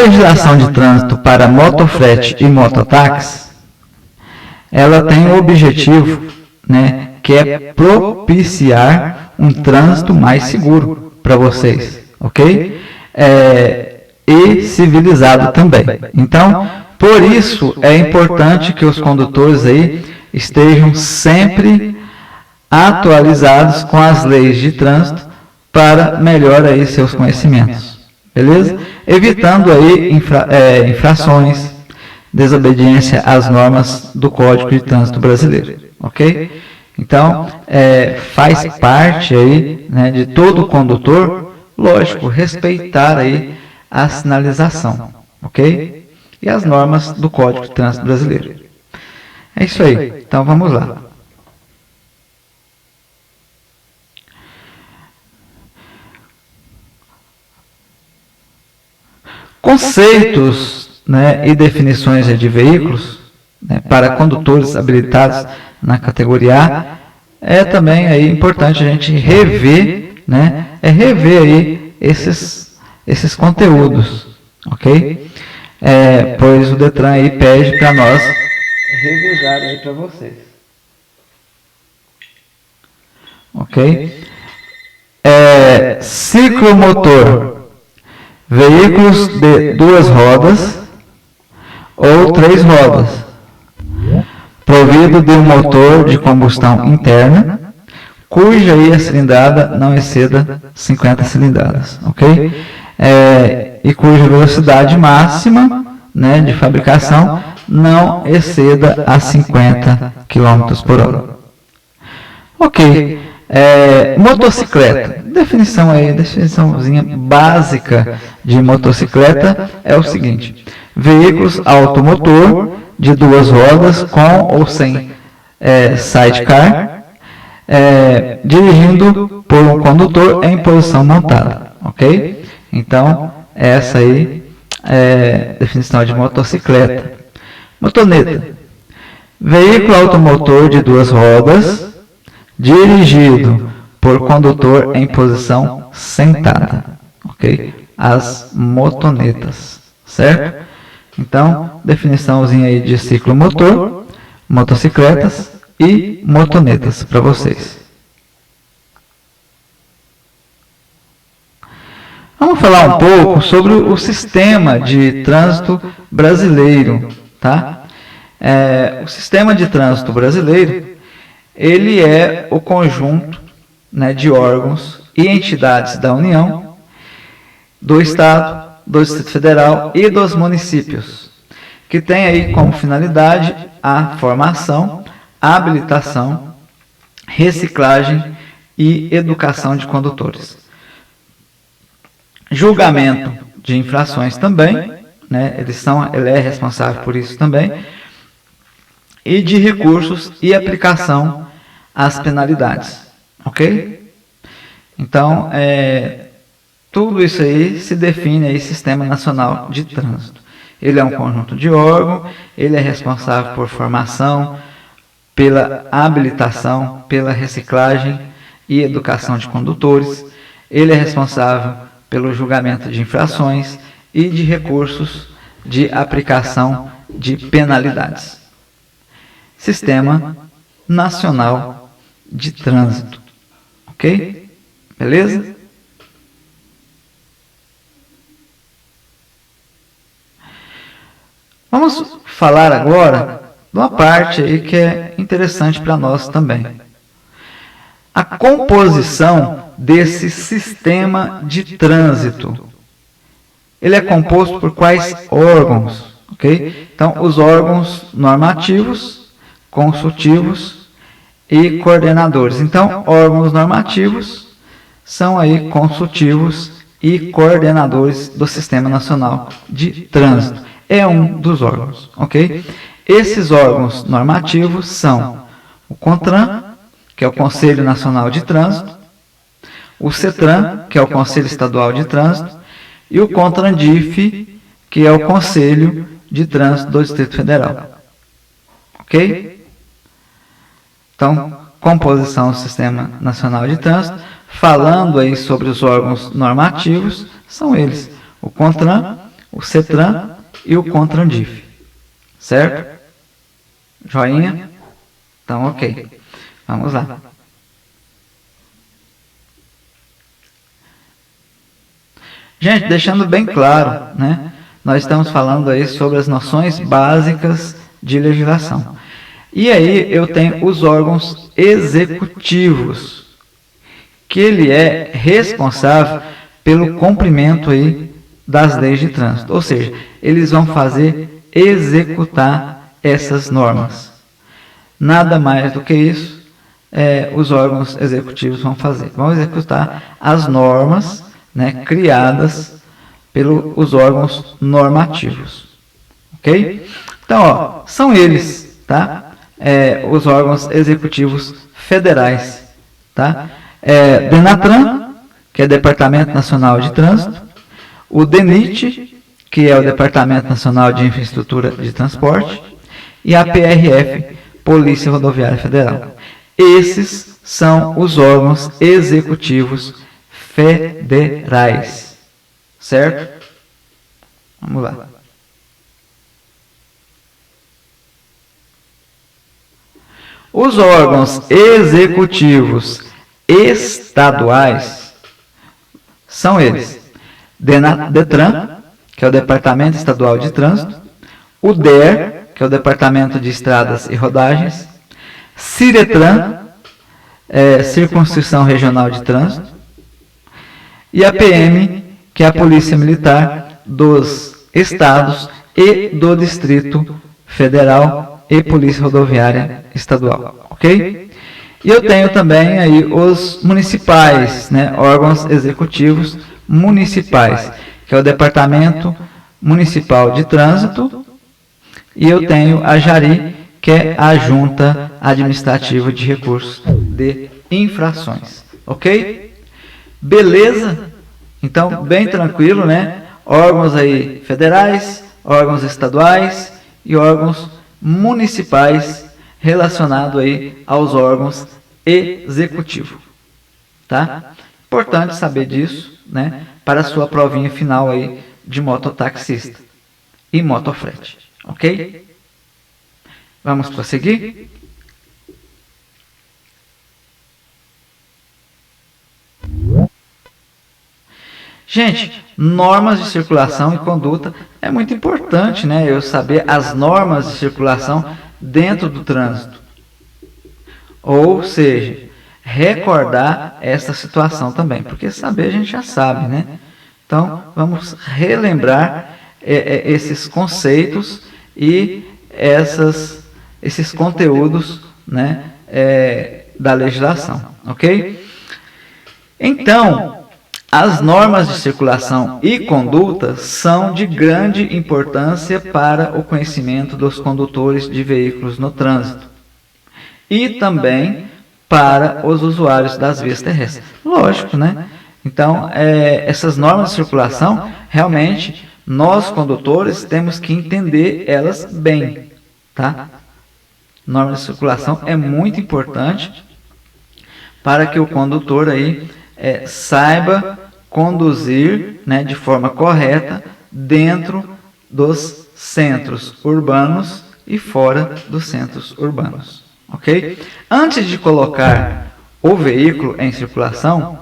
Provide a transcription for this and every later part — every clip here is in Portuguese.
legislação de trânsito para motofrete e mototáxi, ela tem o objetivo, né, que é propiciar um trânsito mais seguro para vocês, ok? E civilizado também. Então, por isso é importante que os condutores aí estejam sempre atualizados com as leis de trânsito para melhorar aí seus conhecimentos, beleza? Evitando aí infrações, desobediência às normas do Código de Trânsito Brasileiro, ok? Então, faz parte aí, né, de todo condutor, lógico, respeitar aí a sinalização, ok? E as normas do Código de Trânsito Brasileiro. É isso aí. Então, vamos lá. Conceitos, né, e definições de veículos, né, para condutores habilitados na categoria A, é também aí importante a gente rever, né, rever aí esses conteúdos, ok? Pois o Detran aí pede para nós revisar aí para vocês, ok? Ciclomotor, veículos de 2 rodas ou 3 rodas, provido de um motor de combustão interna, cuja aí a cilindrada não exceda 50 cilindradas, ok? E cuja velocidade máxima, né, de fabricação não exceda a 50 km por hora. Ok. Motocicleta. Definiçãozinha básica de motocicleta é o seguinte: veículos automotor de 2 rodas com ou sem sidecar, dirigindo por um condutor em posição montada, ok? Então, essa aí é a definição de motocicleta. Motoneta, veículo automotor de 2 rodas, dirigido por condutor em posição sentada, ok? As motonetas, certo? Então, definiçãozinha aí de ciclomotor, motocicletas e motonetas para vocês. Vamos falar um pouco sobre o sistema de trânsito brasileiro, tá? O sistema de trânsito brasileiro, ele é o conjunto, né, de órgãos e entidades da União, do Estado, do Distrito Federal e dos municípios, que tem aí como finalidade a formação, habilitação, reciclagem e educação de condutores. Julgamento de infrações também, né, ele é responsável por isso também, e de recursos e aplicação às penalidades, ok? Então, tudo isso aí se define aí Sistema Nacional de Trânsito. Ele é um conjunto de órgãos, ele é responsável por formação, pela habilitação, pela reciclagem e educação de condutores, ele é responsável pelo julgamento de infrações e de recursos de aplicação de penalidades. Sistema Nacional de Trânsito, ok? Beleza? Vamos falar agora de uma parte aí que é interessante para nós também. A composição desse sistema de trânsito. Ele é composto por quais órgãos? Ok? Então, os órgãos normativos, consultivos e coordenadores. Então, órgãos normativos são aí consultivos e coordenadores do Sistema Nacional de Trânsito. É um dos órgãos, ok? Esses órgãos normativos são o CONTRAN, que é o Conselho Nacional de Trânsito, o CETRAN, que é o Conselho Estadual de Trânsito, e o CONTRANDIF, que é o Conselho de Trânsito do Distrito Federal. Ok? Então, composição do Sistema Nacional de Trânsito, falando aí sobre os órgãos normativos, são eles: o CONTRAN, o CETRAN e o CONTRANDIF. Certo? Joinha? Então, ok. Vamos lá. Gente, deixando bem claro, né? Nós estamos falando aí sobre as noções básicas de legislação. E aí eu tenho os órgãos executivos, que ele é responsável pelo cumprimento aí das leis de trânsito. Ou seja, eles vão executar essas normas. Nada mais do que isso, os órgãos executivos vão fazer. Vão executar as normas, né, criadas pelos órgãos normativos. Ok? Então, ó, são eles, tá? Os órgãos executivos federais, tá? DENATRAN, que é Departamento Nacional de Trânsito, o DENIT, que é o Departamento Nacional de Infraestrutura de Transporte, e a PRF, Polícia Rodoviária Federal. Esses são os órgãos executivos federais. Certo? Vamos lá. Os órgãos executivos estaduais são eles: DETRAN, que é o Departamento Estadual de Trânsito, o DER, que é o Departamento de Estradas e Rodagens, CIRETRAN, Circunscrição Regional de Trânsito, e a PM, que é a Polícia Militar dos Estados e do Distrito Federal e Polícia Rodoviária Estadual, ok? E eu tenho também aí os municipais, né, órgãos executivos municipais, que é o Departamento Municipal de Trânsito, e eu tenho a JARI, que é a Junta Administrativa de Recursos de Infrações, ok? Beleza? Então, bem tranquilo, né? Órgãos aí federais, órgãos estaduais e órgãos municipais relacionados aí aos órgãos executivos, tá? Importante saber disso, né? Para a sua provinha final aí de mototaxista e motofrete, ok? Vamos prosseguir? Gente, normas de circulação e conduta é muito importante, né? Eu saber as normas de circulação dentro do trânsito. Ou seja, recordar essa situação também, porque saber a gente já sabe, né? Então, vamos relembrar esses conceitos e esses conteúdos, né, da legislação, ok? Então, as normas de circulação e conduta são de grande importância para o conhecimento dos condutores de veículos no trânsito e também para os usuários das vias terrestres. Lógico, né? Então, essas normas de circulação, realmente, nós condutores temos que entender elas bem, tá? Norma de circulação é muito importante para que o condutor aí saiba conduzir, né, de forma correta dentro dos centros urbanos e fora dos centros urbanos, ok? Antes de colocar o veículo em circulação,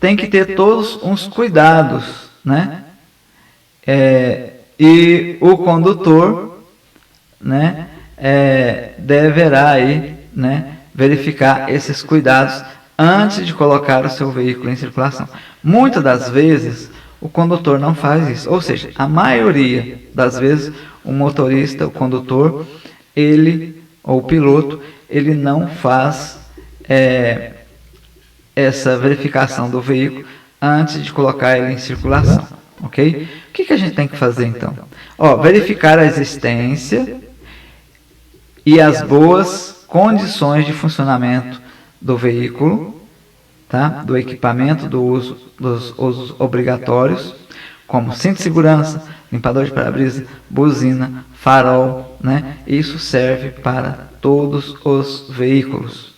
tem que ter todos uns cuidados, né? E o condutor, né, deverá aí, né, verificar esses cuidados antes de colocar o seu veículo em circulação. Muitas das vezes, o condutor não faz isso. Ou seja, a maioria das vezes, o motorista, o condutor, ou o piloto, ele não faz essa verificação do veículo antes de colocar ele em circulação. Ok? O que a gente tem que fazer, então? Verificar a existência e as boas condições de funcionamento do veículo, tá? Do equipamento, dos usos obrigatórios, como cinto de segurança, limpador de para-brisa, buzina, farol, né? Isso serve para todos os veículos,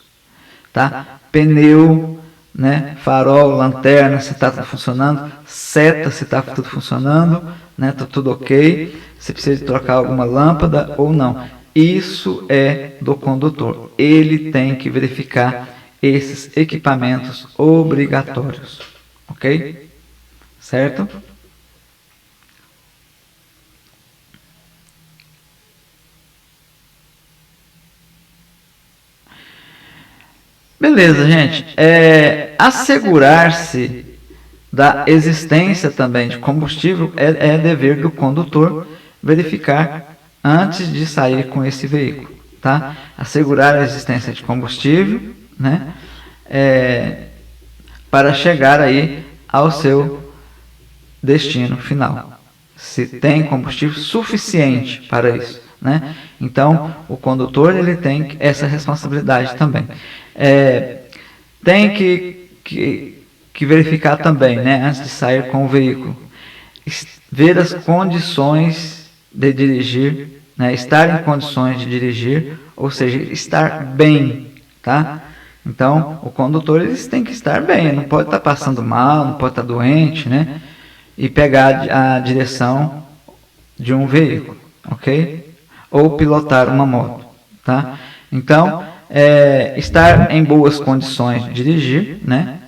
tá? Pneu, né? Farol, lanterna, se está tudo funcionando, seta, se está tudo funcionando, né? Tá tudo ok, se precisa de trocar alguma lâmpada ou não. Isso é do condutor. Ele tem que verificar esses equipamentos obrigatórios, ok? Certo? Beleza, gente. Assegurar-se da existência também de combustível é dever do condutor verificar antes de sair com esse veículo, tá? Assegurar a existência de combustível, né? Para chegar aí ao seu destino final. Se tem combustível suficiente para isso, né? Então, o condutor ele tem essa responsabilidade também. Tem que verificar também, né, antes de sair com o veículo, ver as condições de dirigir, né, estar em condições de dirigir, ou seja, estar bem, tá? Então, o condutor eles tem que estar bem, não pode estar passando mal, não pode estar doente, né? E pegar a direção de um veículo, ok? Ou pilotar uma moto, tá? Então, estar em boas condições de dirigir, né?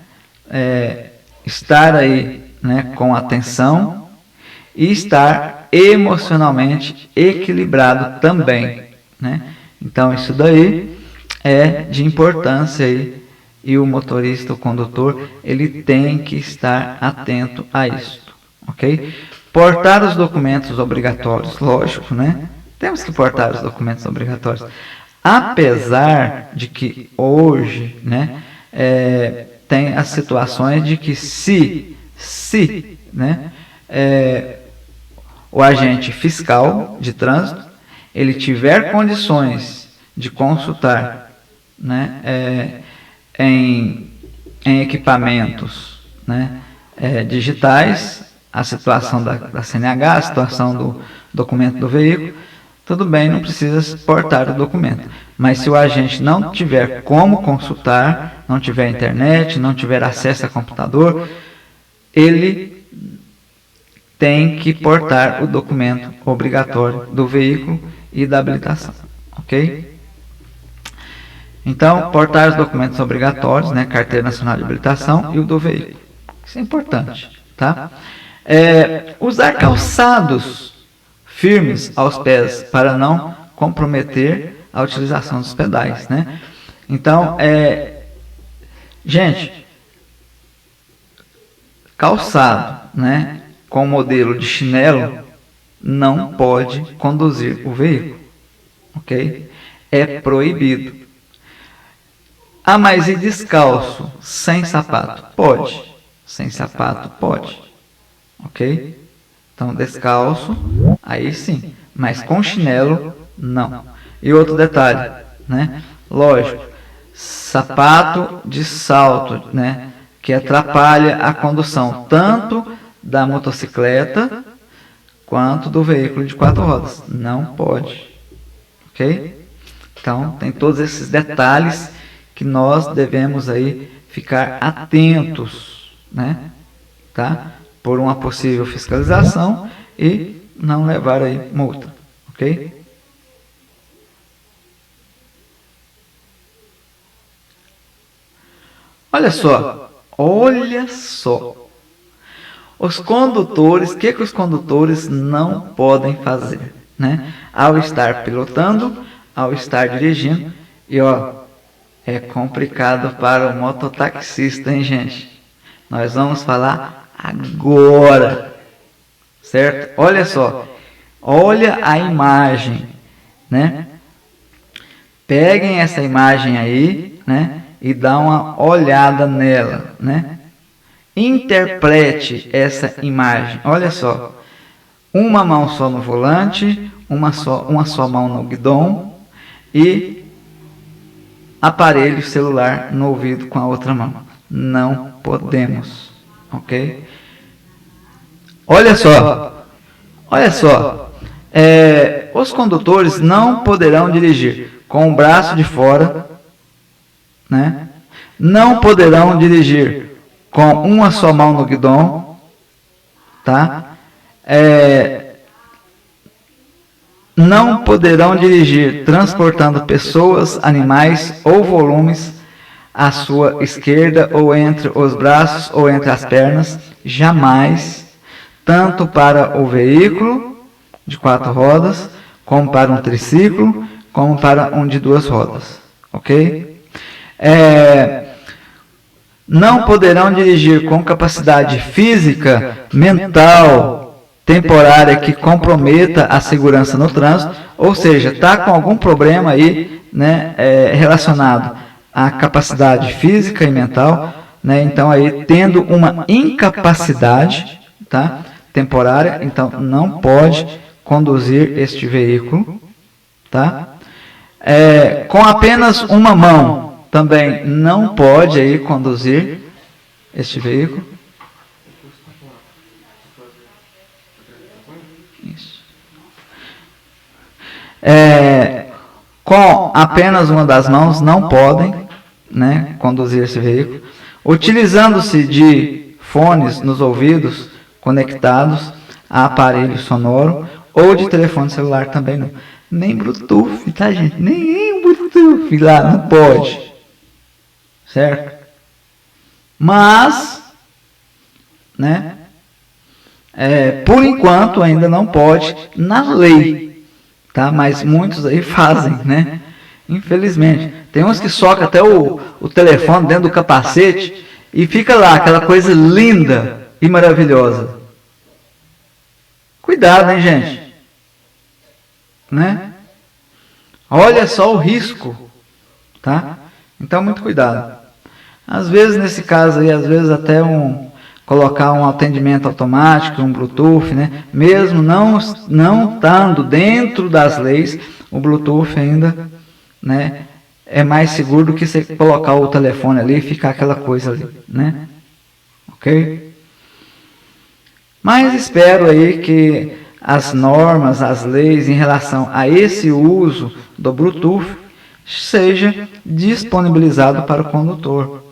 Estar aí, né, com atenção e estar emocionalmente equilibrado também, né? Então, isso daí é de importância aí, e o motorista, o condutor, ele tem que estar atento a isso, ok? Portar os documentos obrigatórios, lógico, né? Temos que portar os documentos obrigatórios. Apesar de que hoje, né, tem as situações de que se né, o agente fiscal de trânsito ele tiver condições de consultar, né, em equipamentos, né, digitais, a situação da CNH, a situação do documento do veículo, tudo bem, não precisa portar o documento. Mas se o agente não tiver como consultar, não tiver internet, não tiver acesso a computador, ele tem que portar o documento obrigatório do veículo e da habilitação, ok? Então, portar os documentos obrigatórios, né, Carteira Nacional de Habilitação e o do veículo. Isso é importante, tá? Usar calçados firmes aos pés para não comprometer a utilização dos pedais, né? Então, gente, calçado, né, com modelo de chinelo não pode conduzir o veículo, ok? É proibido. Ah, mas e descalço, sem sapato? Pode. Sem sapato, pode. Ok? Então, descalço, aí sim. Mas com chinelo, não. E outro detalhe, né? Lógico, sapato de salto, né? Que atrapalha a condução tanto da motocicleta quanto do veículo de 4 rodas. Não pode. Ok? Então, tem todos esses detalhes que nós devemos aí ficar atentos, né? Tá? Por uma possível fiscalização e não levar aí multa, ok? Olha só, os condutores, o que os condutores não podem fazer, né? Ao estar pilotando, ao estar dirigindo, e ó, é complicado para o mototaxista, hein, gente? Nós vamos falar agora, certo? Olha só, olha a imagem, né? Peguem essa imagem aí, né? E dá uma olhada nela, né? Interprete essa imagem. Olha só, uma mão só no volante, uma só mão no guidão e aparelho celular no ouvido com a outra mão. Não podemos, ok? Olha só, os condutores não poderão dirigir com o braço de fora, né? não poderão dirigir com uma só mão no guidão, tá? Não poderão dirigir transportando pessoas, animais ou volumes à sua esquerda ou entre os braços ou entre as pernas, jamais, tanto para o veículo de 4 rodas, como para um triciclo, como para um de 2 rodas, ok? Não poderão dirigir com capacidade física, mental, temporária que comprometa a segurança no trânsito, ou seja, está com algum problema aí, né, relacionado à capacidade física e mental, né, então aí tendo uma incapacidade, tá, temporária, então não pode conduzir este veículo, tá? Com apenas uma mão também não pode aí conduzir este veículo. Isso. Com apenas uma das mãos não podem, né, conduzir esse veículo. Utilizando-se de fones nos ouvidos conectados a aparelho sonoro ou de telefone celular também não. Nem Bluetooth, tá, gente? Nem Bluetooth lá, não pode. Certo? Mas, né, por enquanto ainda não pode na lei, tá? Mas muitos aí fazem, né? Infelizmente. Tem uns que socam até o telefone dentro do capacete e fica lá, aquela coisa linda e maravilhosa. Cuidado, hein, gente? Né? Olha só o risco, tá? Então, muito cuidado. Às vezes, nesse caso aí, às vezes até colocar um atendimento automático, um Bluetooth, né? Mesmo não estando dentro das leis, o Bluetooth ainda, né, é mais seguro do que você colocar o telefone ali e ficar aquela coisa ali, né? Ok? Mas espero aí que as normas, as leis em relação a esse uso do Bluetooth seja disponibilizado para o condutor,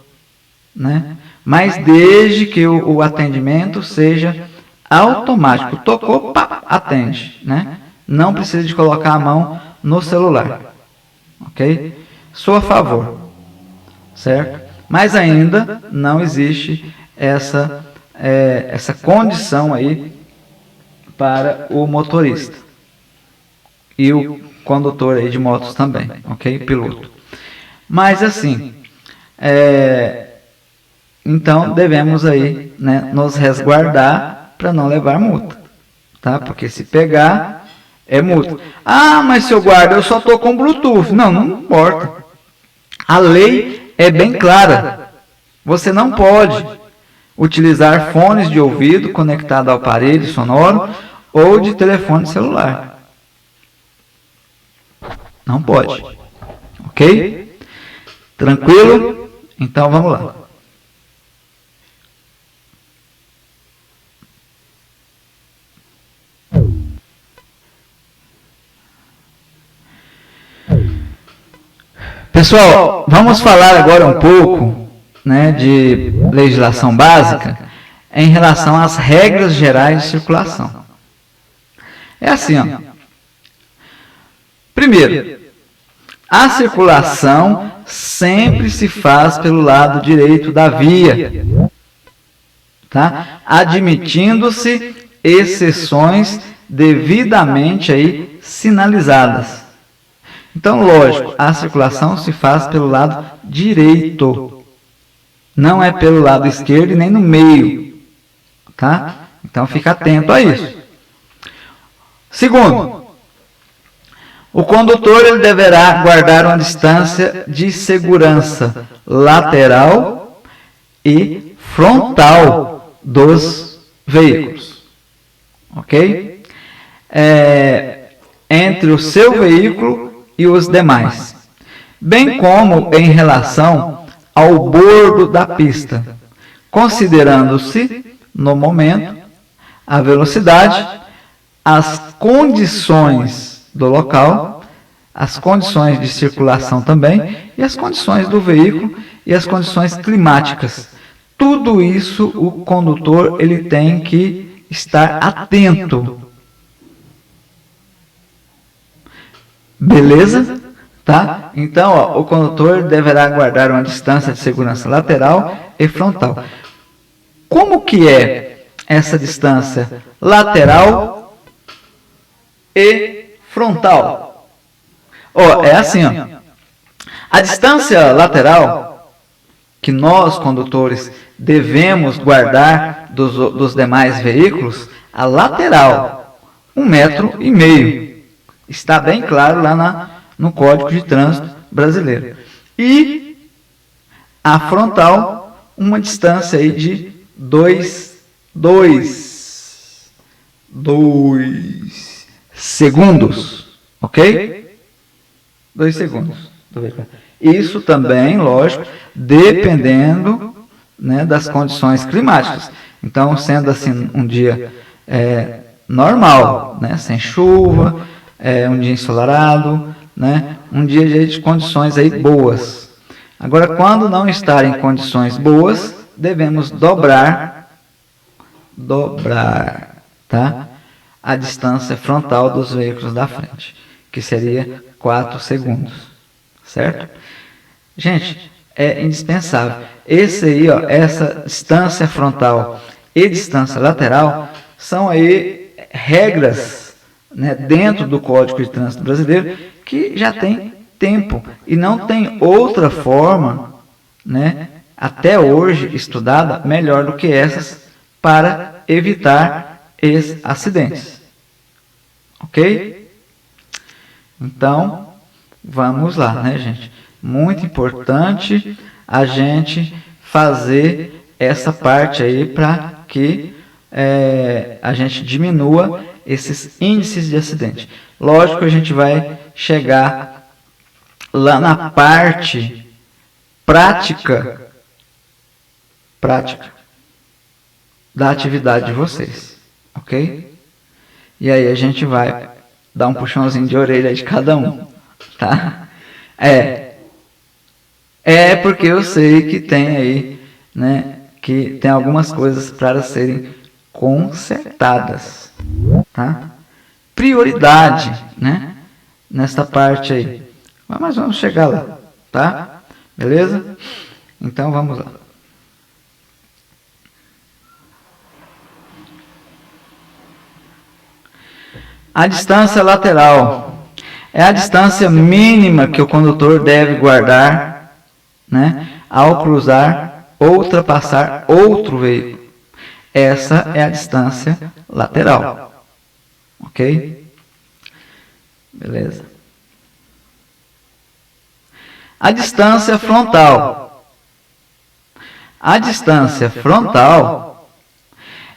né? Mas desde que o atendimento seja automático. Tocou, pá, atende, né? Não precisa de colocar a mão no celular, ok? Sou a favor, certo? Mas ainda não existe essa condição aí para o motorista e o condutor aí de motos também, ok? Piloto. Mas assim, então devemos aí, né, nos resguardar para não levar multa, tá? Porque se pegar, é multa. Ah, mas seu guarda, eu só estou com Bluetooth. Não importa. A lei é bem clara. Você não pode utilizar fones de ouvido conectado ao aparelho sonoro ou de telefone celular. Não pode. Ok? Tranquilo? Então vamos lá. Pessoal, vamos falar agora um pouco, né, de legislação básica em relação às regras gerais de circulação. É assim, ó. Primeiro, a circulação sempre se faz pelo lado direito da via, tá? Admitindo-se exceções devidamente aí sinalizadas. Então, lógico, a circulação se faz pelo lado direito, não é pelo lado esquerdo e nem no meio, tá? Então, fica atento a isso. Segundo, o condutor ele deverá guardar uma distância de segurança lateral e frontal dos veículos, ok? Entre o seu veículo e os demais, bem como em relação ao bordo da pista, considerando-se, no momento, a velocidade, as condições do local, as condições de circulação também, e as condições do veículo e as condições climáticas. Tudo isso o condutor ele tem que estar atento. Beleza? Tá? Então, ó, o condutor deverá guardar uma distância de segurança lateral e frontal. Como que é essa distância lateral e frontal? Ó, é assim, ó. A distância lateral que nós, condutores, devemos guardar dos demais veículos, a lateral, 1,5 m. Está bem claro lá no Código de Trânsito Brasileiro. E a frontal, uma distância aí de 2 segundos. Ok? 2 segundos. Isso também, lógico, dependendo, né, das condições climáticas. Então, sendo assim um dia normal, né, sem chuva, um dia ensolarado, né, um dia de condições aí boas. Agora, quando não estar em condições boas, devemos dobrar, tá, a distância frontal dos veículos da frente, que seria 4 segundos, certo? Gente, é indispensável. Esse aí, ó, essa distância frontal e distância lateral são aí regras, né, dentro do Código de Trânsito Brasileiro que já tem tempo e não tem outra forma, né, até hoje estudada melhor do que essas para evitar esses acidentes. Ok? Então, vamos lá, né, gente? Muito importante a gente fazer essa parte aí para que a gente diminua esses índices de acidente. Lógico que a gente vai chegar lá na parte prática da atividade de vocês, ok? E aí a gente vai dar um puxãozinho de orelha de cada um, tá? Porque eu sei que tem aí, né, que tem algumas coisas para serem consertadas, tá? Prioridade, né, nesta parte aí. Mas vamos chegar lá, tá? Beleza? Então vamos lá. A distância lateral é a distância mínima que o condutor deve guardar, né, ao cruzar ou ultrapassar outro veículo. Essa é a distância lateral. Ok? Beleza. A distância frontal. A distância frontal,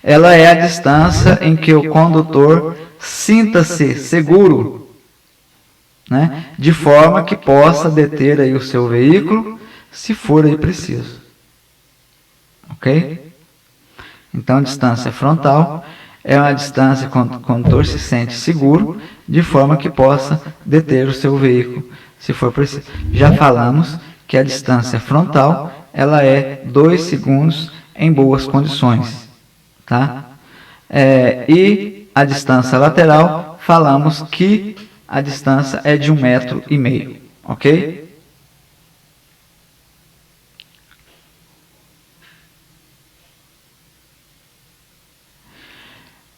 ela é a distância em que o condutor sinta-se seguro, né, de forma que possa deter aí o seu veículo, se for aí preciso. Ok? Então, a distância frontal é uma distância que o condutor se sente seguro, de forma que possa deter o seu veículo, se for preciso. Já falamos que a distância frontal, ela é 2 segundos em boas condições, tá? E a distância lateral, falamos que a distância é de 1,5 m, ok?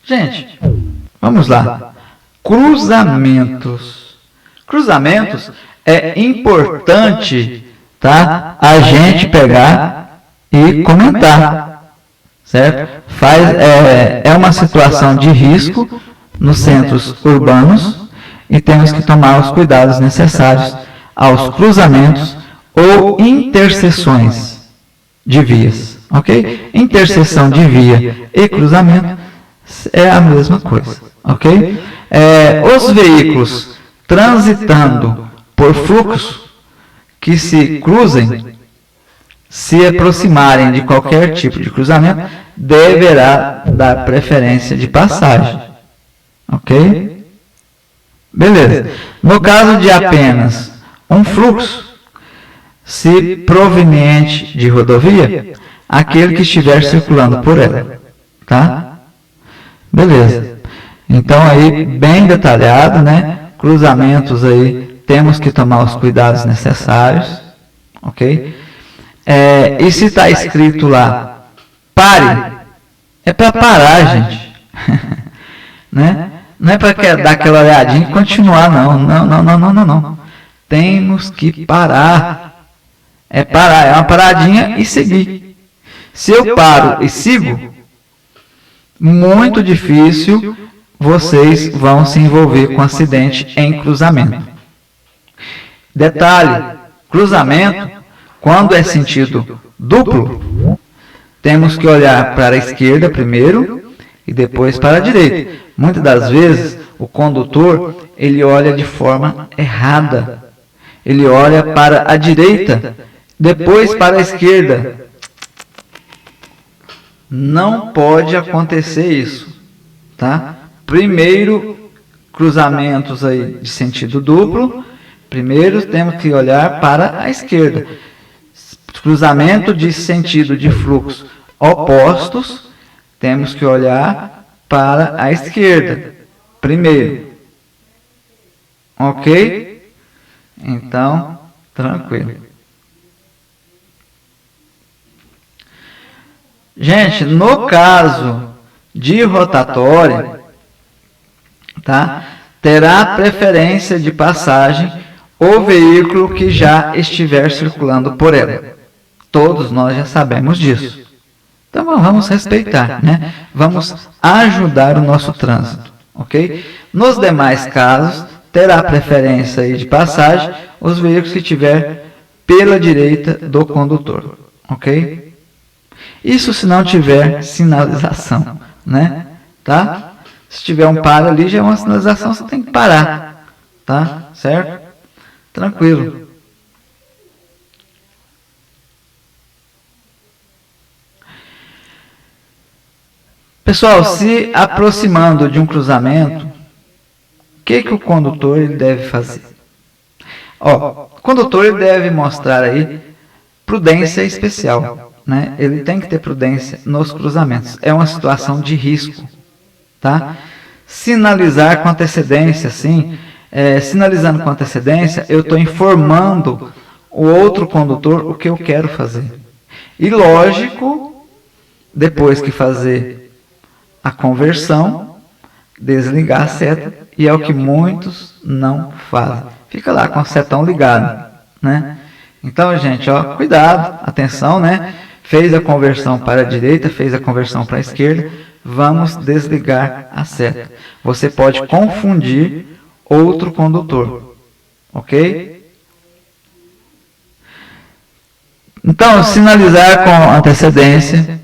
Gente, vamos lá. Cruzamentos. Cruzamentos é importante, tá, a gente pegar e comentar, certo? É uma situação de risco nos centros urbanos e temos que tomar os cuidados necessários aos cruzamentos ou interseções de vias, ok? Interseção de via e cruzamento é a mesma coisa, ok? Os veículos transitando por fluxo que se cruzem, se aproximarem de qualquer tipo de cruzamento, deverá dar preferência de passagem, ok? Beleza. No caso de apenas um fluxo, Se proveniente de rodovia, aquele que estiver circulando por ela. Tá? Beleza. Então aí, bem detalhado, né? Cruzamentos aí, temos que tomar os cuidados necessários. Ok? E se está escrito lá, pare, é para parar, gente. Né? Não é para dar aquela olhadinha e continuar, não. Temos que parar. É parar, é uma paradinha e seguir. Se eu paro e sigo, muito difícil vocês vão se envolver com acidente em cruzamento. Detalhe, cruzamento, quando é sentido duplo, temos que olhar para a esquerda primeiro e depois para a direita. Muitas das vezes, o condutor, ele olha de forma errada. Ele olha para a direita, depois para a esquerda. Não pode acontecer isso, tá? Primeiro, cruzamentos aí de sentido duplo. Primeiro, temos que olhar para a esquerda. Cruzamento de sentido de fluxo opostos, temos que olhar para a esquerda. Primeiro. Ok? Então, tranquilo. Gente, no caso de rotatória, tá? Terá preferência de passagem o veículo que já estiver circulando por ela. Todos nós já sabemos disso. Então vamos respeitar, né? Vamos ajudar o nosso trânsito, ok? Nos demais casos, terá preferência aí de passagem os veículos que estiver pela direita do condutor, ok? Isso se não tiver sinalização, né? Tá? Se tiver um para ali, já é uma sinalização, você tem que parar, tá? Certo? Tranquilo. Pessoal, se aproximando de um cruzamento, o que o condutor ele deve fazer? O condutor ele deve mostrar aí prudência especial, né? Ele tem que ter prudência nos cruzamentos. É uma situação de risco, tá? Sinalizar com antecedência, sim. Sinalizando com antecedência, eu estou informando o outro condutor o que eu quero fazer. E lógico, depois que fazer a conversão, desligar a seta, e é o que muitos não fazem. Fica lá com o setão ligado, né? Então, gente, ó, cuidado, atenção, né? Fez a conversão para a direita, fez a conversão para a esquerda, vamos desligar a seta. Você pode confundir outro condutor, ok? Então, sinalizar com antecedência,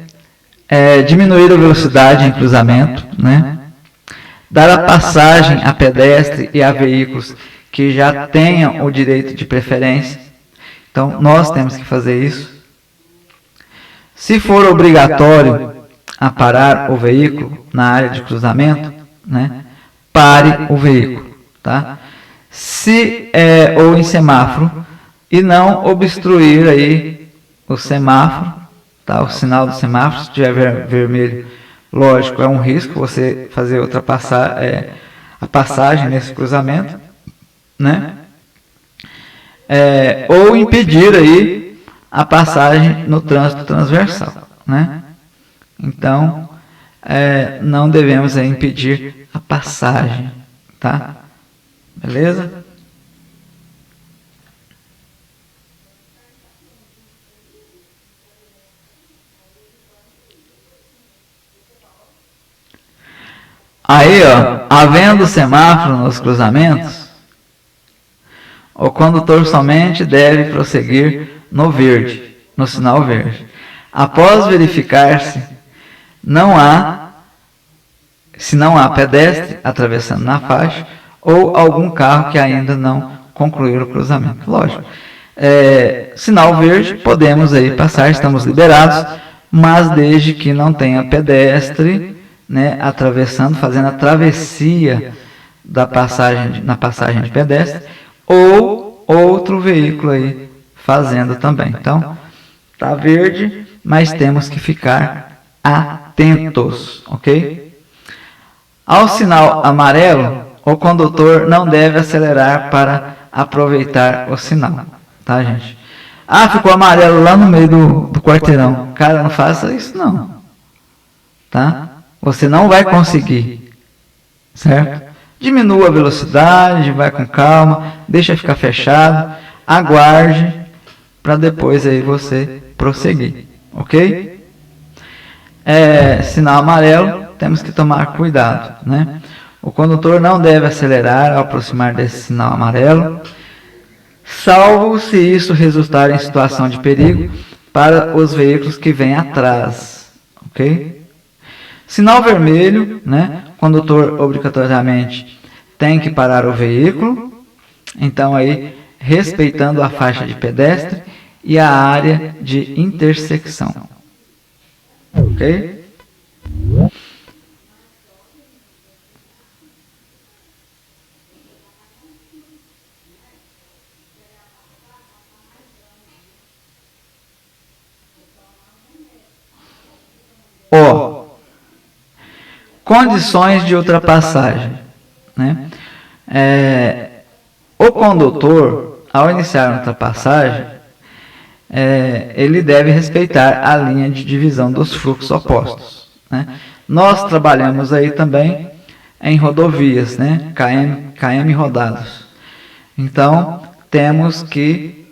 diminuir a velocidade em cruzamento, né? Dar a passagem a pedestre e a veículos que já tenham o direito de preferência. Então, nós temos que fazer isso. Se for obrigatório a parar o veículo na área de cruzamento, né? Pare o veículo, tá? Se ou em semáforo, e não obstruir aí o semáforo, tá? O sinal do semáforo, se tiver vermelho, lógico, é um risco você fazer a passagem nesse cruzamento, né? Ou impedir aí a passagem no trânsito transversal, né? Então, não devemos impedir a passagem, tá? Beleza? Aí, ó, havendo semáforo nos cruzamentos, o condutor somente deve prosseguir no verde, no sinal verde. Após verificar-se, se não há pedestre atravessando na faixa ou algum carro que ainda não concluiu o cruzamento. Lógico, sinal verde, podemos aí passar, estamos liberados, mas desde que não tenha pedestre, né, atravessando, fazendo a travessia na passagem de pedestre, ou outro veículo aí fazendo também. Então, tá verde, mas temos que ficar atentos, ok? Ao sinal amarelo, o condutor não deve acelerar para aproveitar o sinal, tá, gente? Ah, ficou amarelo lá no meio do quarteirão. Cara, não faça isso não, tá? Você não vai conseguir, certo? Diminua a velocidade, vai com calma, deixa ficar fechado, aguarde para depois aí você prosseguir, ok? Sinal amarelo, temos que tomar cuidado, né? O condutor não deve acelerar ao aproximar desse sinal amarelo, salvo se isso resultar em situação de perigo para os veículos que vêm atrás, ok? Sinal vermelho, né? O condutor obrigatoriamente tem que parar o veículo, então aí respeitando a faixa de pedestre e a área de intersecção, ok? Condições de ultrapassagem, né? O condutor, ao iniciar uma ultrapassagem, ele deve respeitar a linha de divisão dos fluxos opostos, né? Nós trabalhamos aí também em rodovias, né? KM rodados. Então, temos que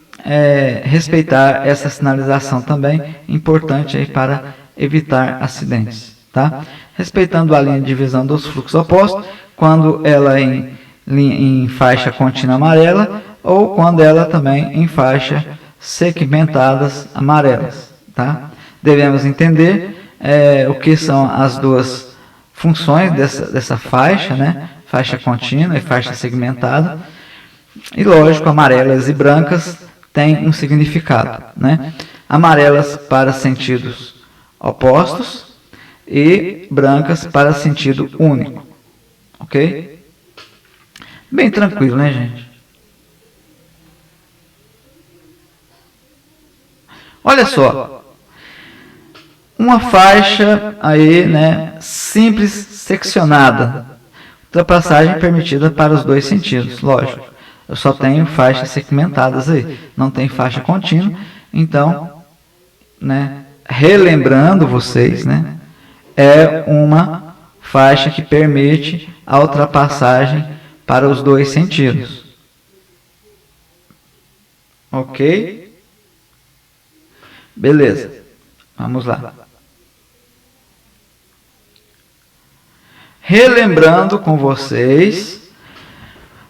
respeitar essa sinalização também, importante aí para evitar acidentes, tá? Respeitando a linha de divisão dos fluxos opostos, quando ela é em faixa contínua amarela ou quando ela também em faixa segmentadas amarelas, tá? Devemos entender o que são as duas funções dessa faixa, né? Faixa contínua e faixa segmentada. E lógico, amarelas e brancas têm um significado, né? Amarelas para sentidos opostos e brancas para sentido único, ok? Bem tranquilo, né, gente? Olha só, uma faixa aí, né, simples seccionada, ultrapassagem permitida para os dois sentidos, lógico. Eu só tenho faixas segmentadas aí, não tem faixa contínua, então, né, relembrando vocês, né, é uma faixa que permite a ultrapassagem para os dois sentidos. Ok? Beleza. Vamos lá. Relembrando com vocês,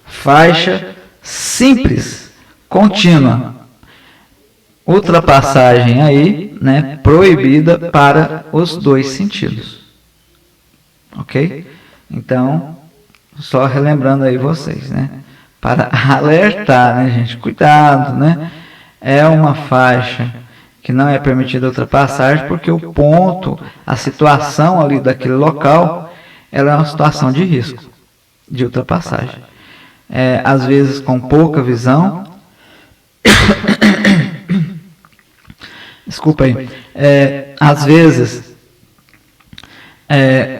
faixa simples, contínua. Ultrapassagem aí, né, proibida para os dois sentidos. Ok? Então, só relembrando aí vocês, né, para alertar, né, gente, cuidado, né, é uma faixa que não é permitida ultrapassagem porque o ponto, a situação ali daquele local, ela é uma situação de risco de ultrapassagem. Às vezes com pouca visão, desculpa aí, às vezes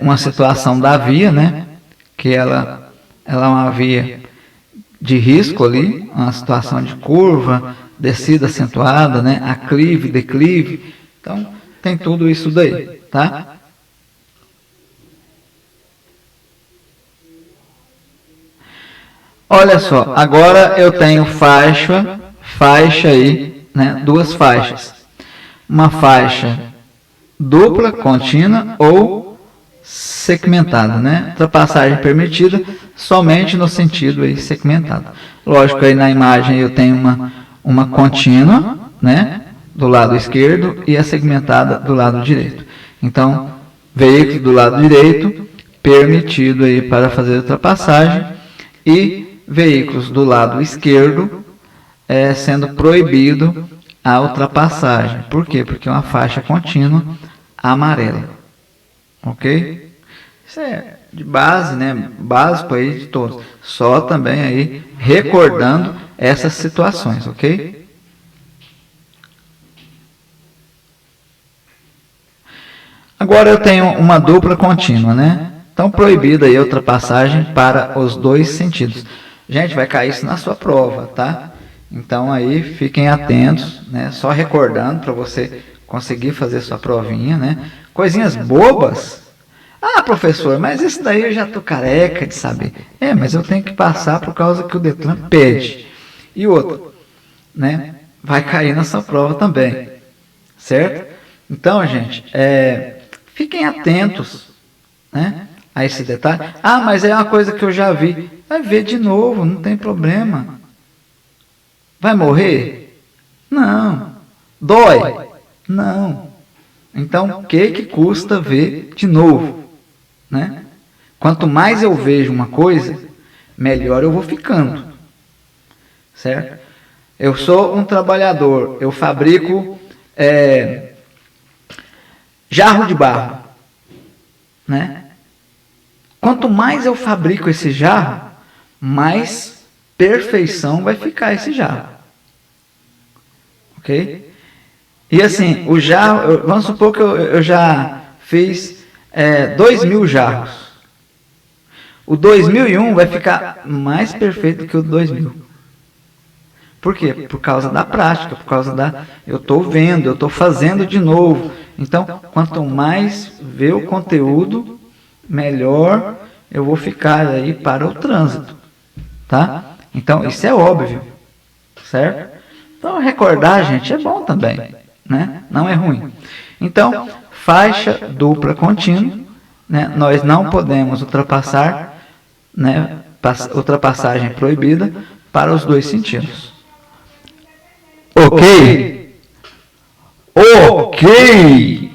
uma situação da via, né, que ela é uma via de risco ali, uma situação de curva, descida acentuada, né, aclive, declive, então tem tudo isso daí, tá? Olha só, agora eu tenho faixa aí, né, duas faixas. Uma faixa dupla, contínua ou segmentada, né? Ultrapassagem permitida somente no sentido aí segmentado. Lógico, aí na imagem eu tenho uma contínua, né, do lado esquerdo e a segmentada do lado direito. Então, veículo do lado direito permitido aí para fazer ultrapassagem e veículos do lado esquerdo sendo proibido a ultrapassagem. Por quê? Porque é uma faixa contínua amarela. Ok? Isso é de base, né? Básico aí de todos. Só também aí recordando essas situações, ok? Agora eu tenho uma dupla contínua, né? Então, proibida aí a ultrapassagem para os dois sentidos. Gente, vai cair isso na sua prova, tá? Então, aí, fiquem atentos, né? Só recordando para você conseguir fazer sua provinha, né? Coisinhas bobas. Ah, professor, mas isso daí eu já tô careca de saber. É, mas eu tenho que passar por causa que o Detran pede. E outro, né? Vai cair na sua prova também, certo? Então, gente, fiquem atentos, né, a esse detalhe. Ah, mas é uma coisa que eu já vi. Vai ver de novo, não tem problema. Vai morrer? Não. Dói? Não. Então, o que custa ver de novo? Né? Quanto mais eu vejo uma coisa, melhor eu vou ficando. Certo? Eu sou um trabalhador, eu fabrico jarro de barro. Né? Quanto mais eu fabrico esse jarro, mais perfeição vai ficar esse jarro. Ok? E assim, o jarro, vamos supor que eu já fiz 2.000 jarros. O 2001 vai ficar mais perfeito que o 2000. Por quê? Por causa da prática, por causa da... Eu estou vendo, eu estou fazendo de novo. Então, quanto mais ver o conteúdo, melhor eu vou ficar aí para o trânsito, tá? Então, isso é óbvio, certo? Então, recordar, gente, é bom também, né? Não é ruim. Então, faixa dupla contínua, né? Nós não podemos ultrapassar, né? Ultrapassagem proibida para os dois sentidos. Ok? Ok!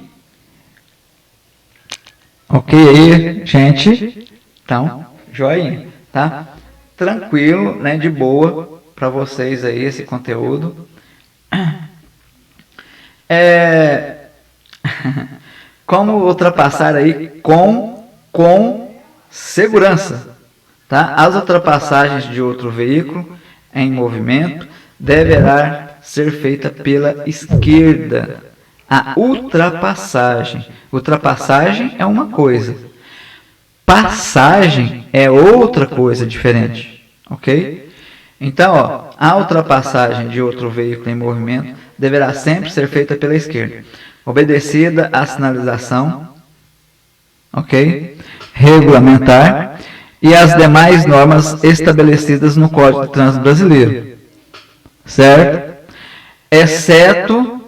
Ok aí, gente? Então, joinha, tá? Tranquilo, né? De boa para vocês aí esse conteúdo. Como ultrapassar aí com segurança, tá? As ultrapassagens de outro veículo em movimento deverá ser feita pela esquerda. A ultrapassagem. Ultrapassagem é uma coisa. Passagem é outra coisa diferente. Ok? Então, ó, a ultrapassagem de outro veículo em movimento deverá sempre ser feita pela esquerda, obedecida à sinalização, ok? Regulamentar e às demais normas estabelecidas no Código de Trânsito Brasileiro, certo? Exceto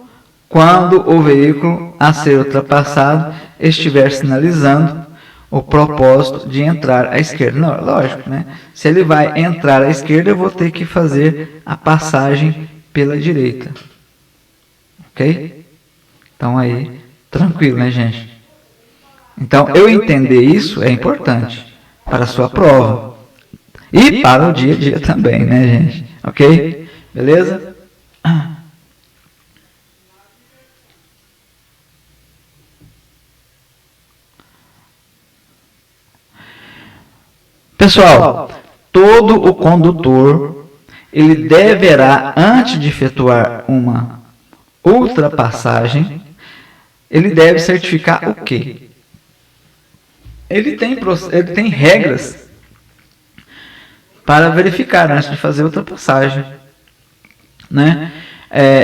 quando o veículo a ser ultrapassado estiver sinalizando o propósito de entrar à esquerda. Não, lógico, né? Se ele vai entrar à esquerda, eu vou ter que fazer a passagem pela direita. Ok? Então aí, tranquilo, né, gente? Então, eu entender isso é importante para a sua prova. E para o dia a dia também, né, gente? Ok? Beleza? Pessoal, todo o condutor, ele deverá, antes de efetuar uma ultrapassagem, ele deve certificar o quê? Ele tem regras para verificar antes de fazer a ultrapassagem, né?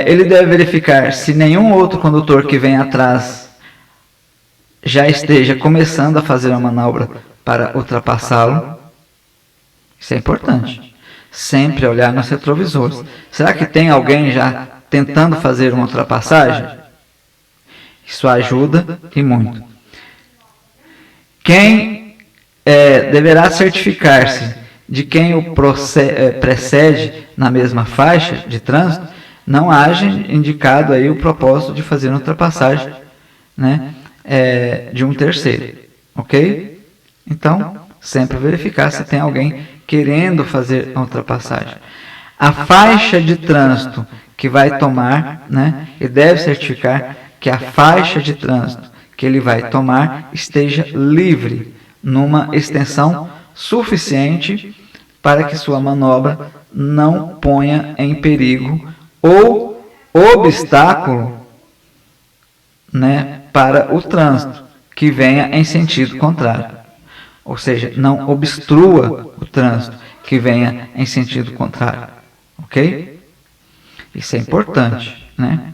Ele deve verificar se nenhum outro condutor que vem atrás já esteja começando a fazer uma manobra para ultrapassá-lo. Isso é importante. Sempre olhar nos retrovisores. Será que tem alguém já tentando fazer uma ultrapassagem? Isso ajuda e muito. Quem deverá certificar-se de quem o precede na mesma faixa de trânsito não haja indicado aí o propósito de fazer uma ultrapassagem, né, de um terceiro. Ok? Então, sempre verificar se tem alguém querendo fazer a ultrapassagem. A faixa de trânsito que vai tomar, né, e deve certificar que a faixa de trânsito que ele vai tomar esteja livre, numa extensão suficiente para que sua manobra não ponha em perigo ou obstáculo, né, para o trânsito. que venha em sentido contrário. Ou seja, não obstrua o trânsito que venha em sentido contrário. Ok? Isso é importante, né?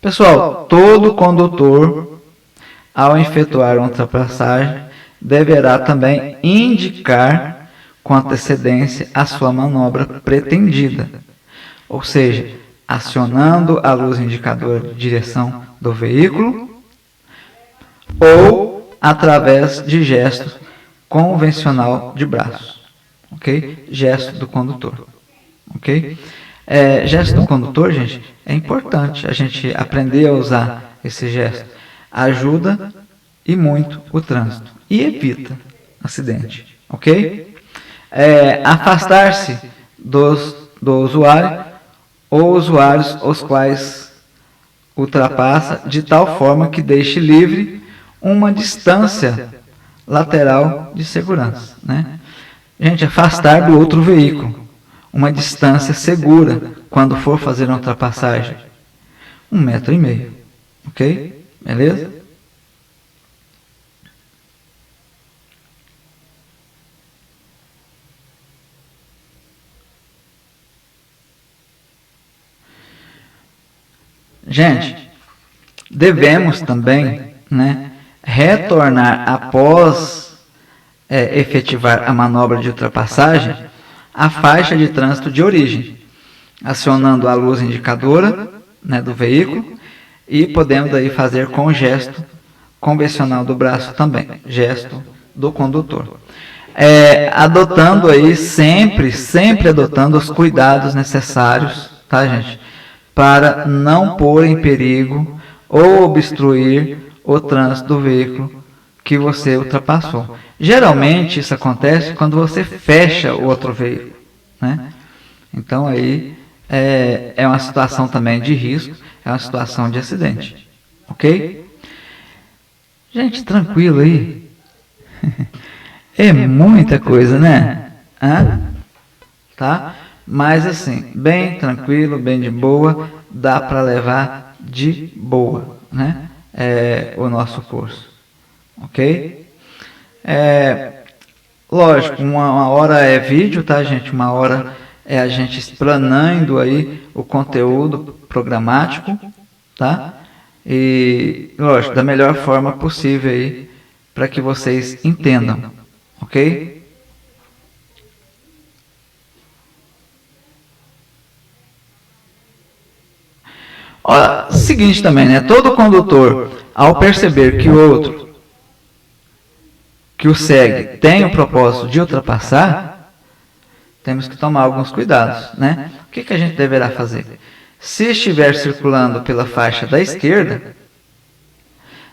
Pessoal, todo condutor, ao efetuar uma ultrapassagem, deverá também indicar com antecedência a sua manobra pretendida, ou seja, acionando a luz indicadora de direção do veículo ou através de gesto convencional de braço, ok? Gesto do condutor, ok? Gesto do condutor, gente, é importante a gente aprender a usar esse gesto. Ajuda e muito o trânsito e evita acidente, ok? Afastar-se do usuário ou usuários os quais ultrapassa de tal forma que deixe livre uma distância lateral de segurança, né? Gente, afastar do outro veículo uma distância segura quando for fazer uma ultrapassagem, 1,5 m, ok? Beleza? Gente, devemos também, né, retornar após efetivar a manobra de ultrapassagem à faixa de trânsito de origem, acionando a luz indicadora, né, do veículo, e podemos aí fazer com o gesto convencional do braço também, gesto do condutor. Adotando aí sempre adotando os cuidados necessários, tá, gente? Para não pôr em perigo ou obstruir o trânsito do veículo que você ultrapassou. Geralmente isso acontece quando você fecha o outro veículo, né? Então aí é uma situação também de risco, é uma situação de acidente, ok? Gente, tranquilo aí. É muita coisa, né? Tá? Mas assim, bem tranquilo, bem de boa, dá para levar de boa, né? O nosso curso, ok? Lógico, uma hora é vídeo, tá, gente? Uma hora é a gente explanando aí o conteúdo programático, tá? E, lógico, da melhor forma possível aí, para que vocês entendam, ok? Seguinte também, né? Todo condutor, ao perceber que o outro que o segue tem o propósito de ultrapassar, temos que tomar alguns cuidados, né? O que a gente deverá fazer? Se estiver circulando pela faixa da esquerda,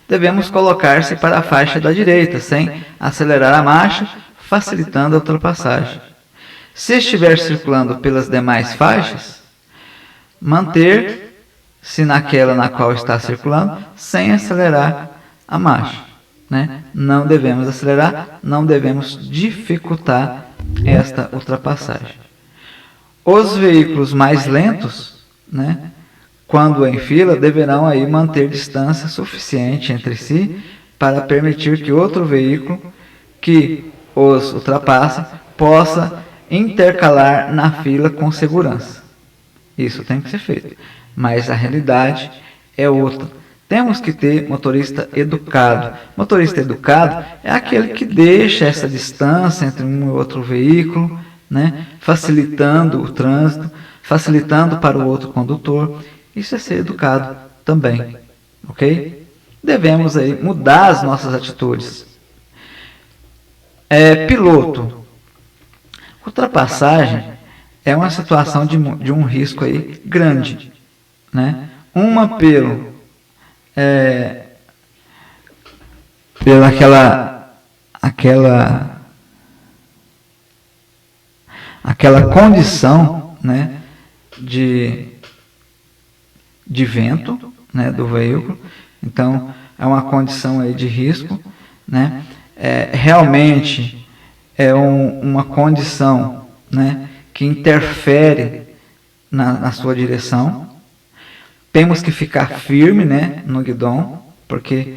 devemos colocar-se para a faixa da direita, sem acelerar a marcha, facilitando a ultrapassagem. Se estiver circulando pelas demais faixas, manter-se naquela na qual está circulando, sem acelerar a marcha, né? Não devemos acelerar, não devemos dificultar esta ultrapassagem. Os veículos mais lentos, né, quando em fila, deverão aí manter distância suficiente entre si para permitir que outro veículo que os ultrapasse possa intercalar na fila com segurança. Isso tem que ser feito, mas a realidade é outra. Temos que ter motorista educado. Motorista educado é aquele que deixa essa distância entre um e outro veículo, né, facilitando o trânsito, facilitando para o outro condutor. Isso é ser educado também, ok? Devemos aí mudar as nossas atitudes. Piloto. Ultrapassagem é uma situação de um risco aí grande, né? Uma pela aquela condição, né, de vento, né, do veículo. Então é uma condição aí de risco, né? Realmente é uma condição, né, que interfere na sua direção. Temos que ficar firme, né, no guidão, porque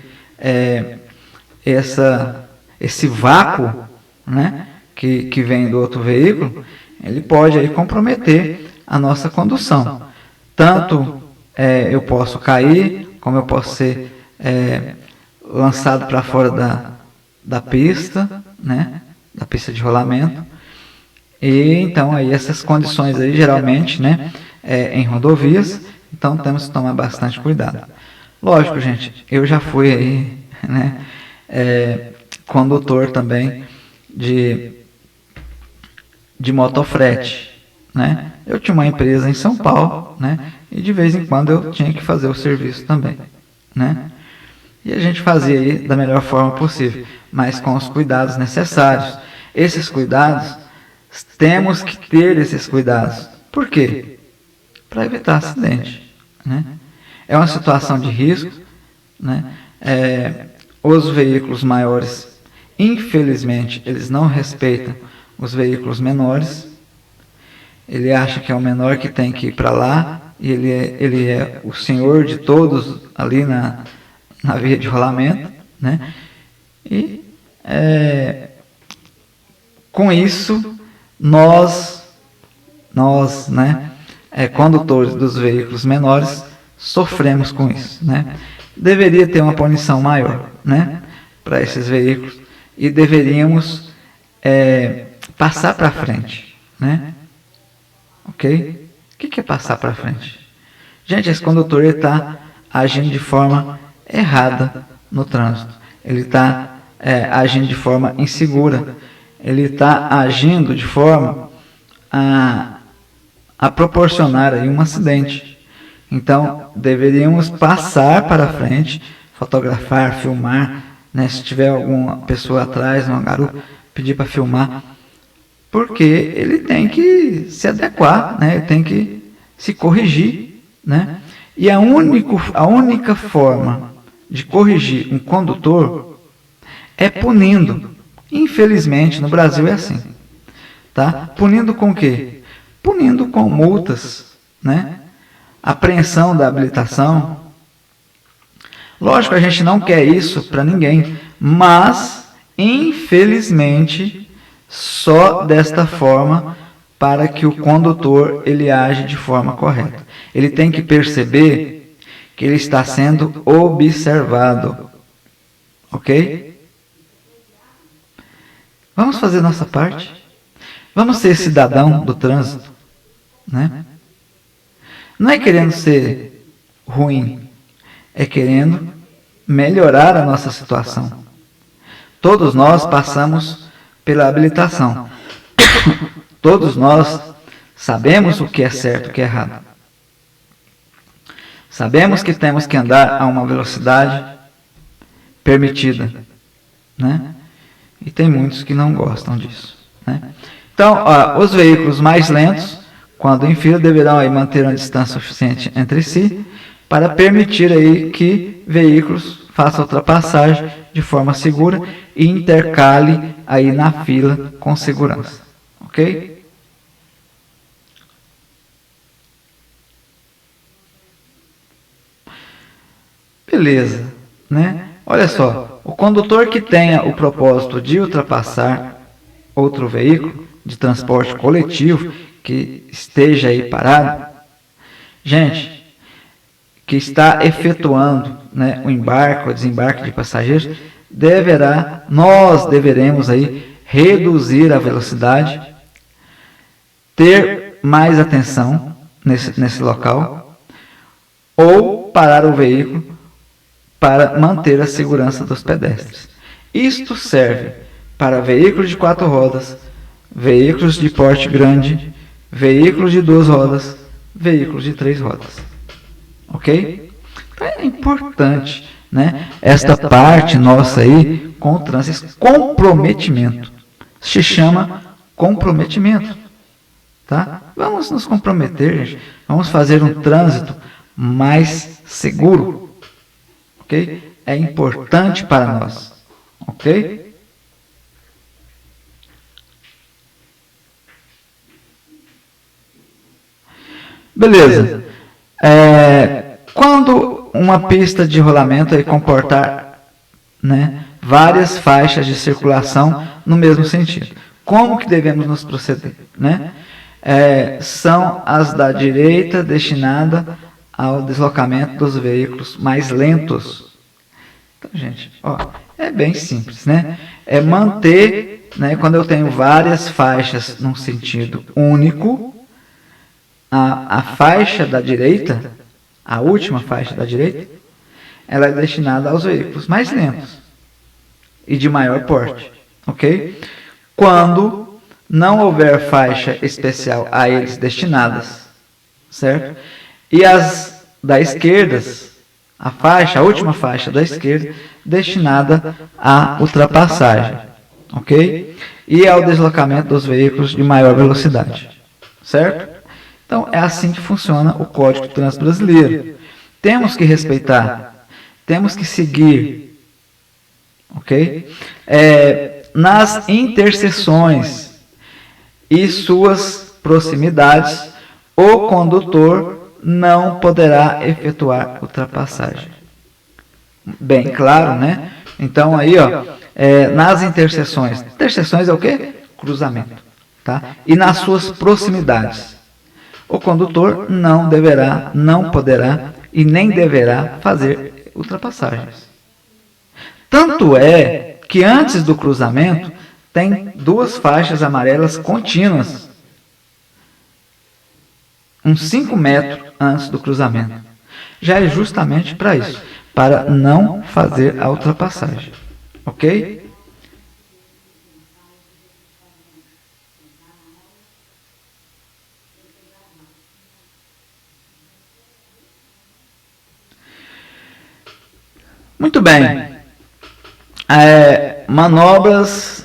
esse vácuo, né, que vem do outro veículo, ele pode aí comprometer a nossa condução. Tanto eu posso cair, como eu posso ser lançado para fora da pista, né, da pista de rolamento. E então aí essas condições aí geralmente, né, em rodovias, então temos que tomar bastante cuidado. Lógico, gente, eu já fui aí, né, condutor também de motofrete, né? Eu tinha uma empresa em São Paulo, né, e de vez em quando eu tinha que fazer o serviço também, né? E a gente fazia aí da melhor forma possível, mas com os cuidados necessários. Esses cuidados, temos que ter esses cuidados. Por quê? Para evitar acidente, né? É uma situação de risco, né? Os veículos maiores, infelizmente, eles não respeitam os veículos menores. Ele acha que é o menor que tem que ir para lá, e ele é o senhor de todos ali na via de rolamento, né? E com isso nós, né, condutores dos veículos menores, sofremos com isso, né? Deveria ter uma punição maior, né, para esses veículos, e deveríamos passar para frente, né? Ok? O que é passar para frente? Gente, esse condutor está agindo de forma errada no trânsito. Ele está agindo de forma insegura. Ele está agindo de forma a proporcionar aí um acidente. Então, deveríamos passar para frente, fotografar, filmar, né? Se tiver alguma pessoa atrás, uma garupa, pedir para filmar, porque ele tem que se adequar, né? Ele tem que se corrigir, né? E a única forma de corrigir um condutor é punindo. Infelizmente, no Brasil é assim, tá? Punindo com o quê? Punindo com multas, né? Apreensão da habilitação. Lógico, a gente não quer isso para ninguém, mas, infelizmente, só desta forma para que o condutor ele age de forma correta. Ele tem que perceber que ele está sendo observado. Ok? Vamos fazer nossa parte. Vamos ser cidadão do trânsito, né? Não é querendo ser ruim, é querendo melhorar a nossa situação. Todos nós passamos pela habilitação. Todos nós sabemos o que é certo e o que é errado. Sabemos que temos que andar a uma velocidade permitida, né? E tem muitos que não gostam disso, né? Então, os veículos mais lentos, quando em fila, deverão aí manter uma distância suficiente entre si para permitir aí que veículos façam ultrapassagem de forma segura e intercale aí na fila com segurança. Ok? Beleza, né? Olha só, o condutor que tenha o propósito de ultrapassar outro veículo de transporte coletivo que esteja aí parado, gente, que está efetuando, né, o embarque ou desembarque de passageiros, nós deveremos aí reduzir a velocidade, ter mais atenção nesse local, ou parar o veículo para manter a segurança dos pedestres. Isto serve para veículos de 4 rodas, veículos de porte grande, veículos de 2 rodas, veículos de 3 rodas. Ok? Então é importante, né, esta parte nossa aí com o trânsito, comprometimento. Se chama comprometimento. Tá? Vamos nos comprometer, gente. Vamos fazer um trânsito mais seguro. Ok? É importante para nós. Ok? Beleza. Quando uma pista de rolamento aí comportar, né, várias faixas de circulação no mesmo sentido, como que devemos nos proceder, né? São as da direita destinada ao deslocamento dos veículos mais lentos. Então, gente, é bem simples, né? É manter, né, quando eu tenho várias faixas num sentido único, a faixa da direita, a última faixa da direita, ela é destinada aos veículos mais lentos e de maior porte, ok? Quando não houver faixa especial a eles destinadas, certo? E as da esquerda, a última faixa da esquerda, destinada à ultrapassagem, ok? E ao deslocamento dos veículos de maior velocidade, certo? Então, é assim que funciona o Código de Trânsito Brasileiro. Temos que respeitar, temos que seguir, ok? Nas interseções e suas proximidades, o condutor não poderá efetuar ultrapassagem. Bem claro, né? Então, aí, nas interseções é o quê? Cruzamento, tá? E nas suas proximidades, o condutor não deverá, não poderá e nem deverá fazer ultrapassagens. Tanto é que antes do cruzamento tem duas faixas amarelas contínuas, uns 5 metros antes do cruzamento. Já é justamente para isso, para não fazer a ultrapassagem, ok? Muito bem.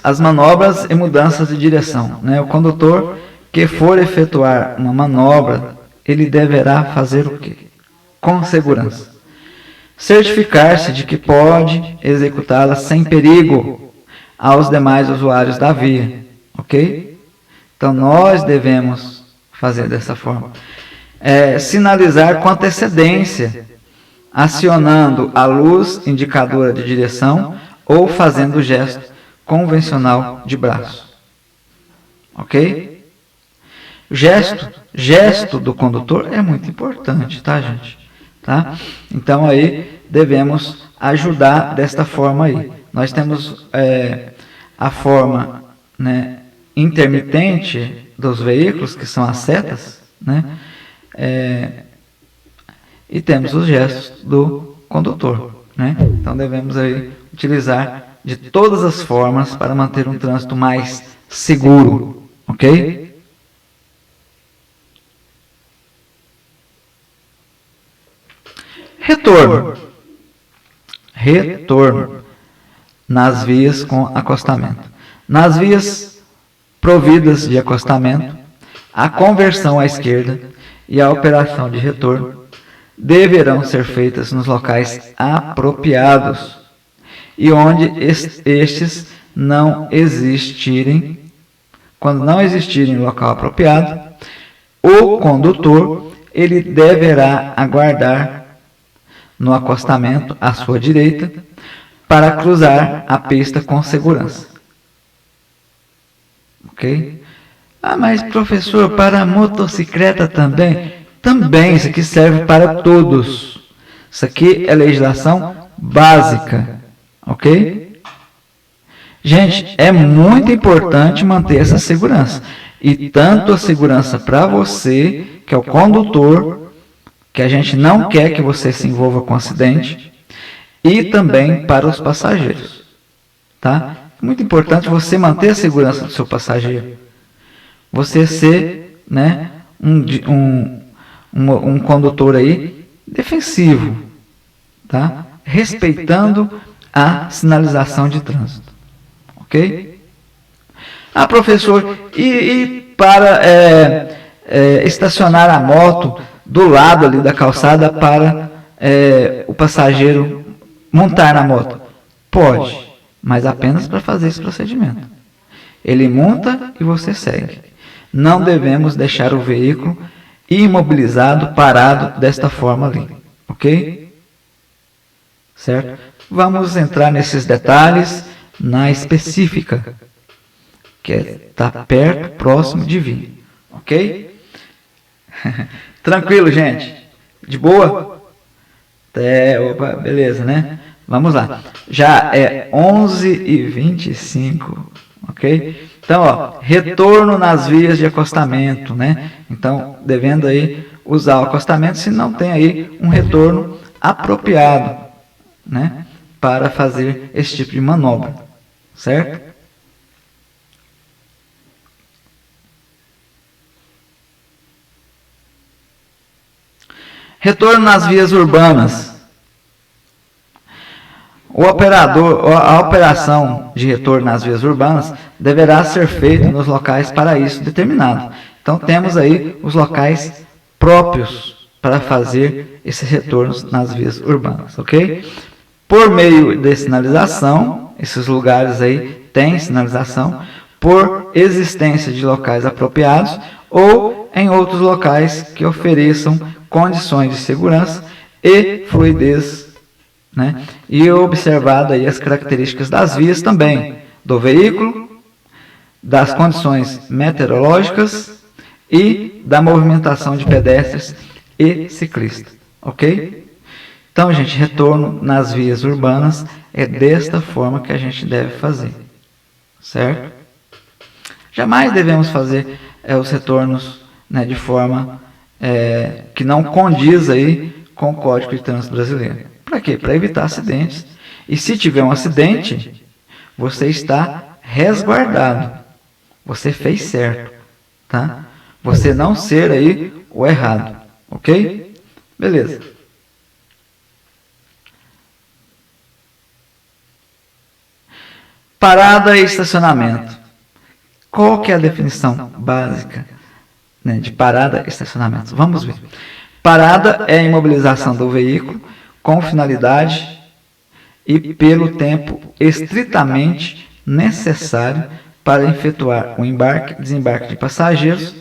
As manobras e mudanças de direção, né? O condutor que for efetuar uma manobra, ele deverá fazer o quê? Com segurança. Certificar-se de que pode executá-la sem perigo aos demais usuários da via, ok? Então, nós devemos fazer dessa forma. Sinalizar com antecedência, acionando a luz indicadora de direção ou fazendo o gesto convencional de braço. Ok? Gesto do condutor é muito importante, tá, gente? Tá? Então, aí, devemos ajudar desta forma aí. Nós temos a forma, né, intermitente dos veículos, que são as setas, né? E temos os gestos do condutor, né? Então, devemos aí utilizar de todas as formas para manter um trânsito mais seguro, ok? Retorno nas vias com acostamento. Nas vias providas de acostamento, a conversão à esquerda e a operação de retorno deverão ser feitas nos locais apropriados e onde estes não existirem. Quando não existirem local apropriado, o condutor ele deverá aguardar no acostamento à sua direita para cruzar a pista com segurança. Ok? Mas professor, para a motocicleta também? Também, isso aqui serve para todos. Isso aqui é legislação básica, ok? Gente, é muito importante manter essa segurança. E tanto a segurança para você, que é o condutor, que a gente não quer que você se envolva com acidente, e também para os passageiros, tá? É muito importante você manter a segurança do seu passageiro. Você ser, né, um condutor aí defensivo, tá? Respeitando a sinalização de trânsito, ok? Professor, e para estacionar a moto do lado ali da calçada para o passageiro montar na moto? Pode, mas apenas para fazer esse procedimento. Ele monta e você segue. Não devemos deixar o veículo imobilizado, parado desta forma ali, ok? Certo? Vamos entrar nesses detalhes na específica, que está perto, próximo de vir, ok? Tranquilo, gente? De boa? Opa, beleza, né? Vamos lá. Já é 11h25, ok? Então, ó, retorno nas vias de acostamento, né? Então, devendo aí usar o acostamento se não tem aí um retorno apropriado, né? Para fazer esse tipo de manobra, certo? Retorno nas vias urbanas. A operação de retorno nas vias urbanas deverá ser feita nos locais para isso determinados. Então, temos aí os locais próprios para fazer esses retornos nas vias urbanas, ok? Por meio de sinalização, esses lugares aí têm sinalização, por existência de locais apropriados ou em outros locais que ofereçam condições de segurança e fluidez, né? E observado aí as características das vias também, do veículo, das condições meteorológicas e da movimentação de pedestres e ciclistas, ok? Então, gente, retorno nas vias urbanas é desta forma que a gente deve fazer, certo? Jamais devemos fazer os retornos, né, de forma que não condiz aí com o Código de Trânsito Brasileiro. Para quê? Para evitar acidentes. E se tiver um acidente, você está resguardado. Você fez certo, tá? Você não ser aí o errado, ok? Beleza. Parada e estacionamento. Qual que é a definição básica, né, de parada e estacionamento? Vamos ver. Parada é a imobilização do veículo com finalidade e pelo tempo estritamente necessário para efetuar o embarque e desembarque de passageiros,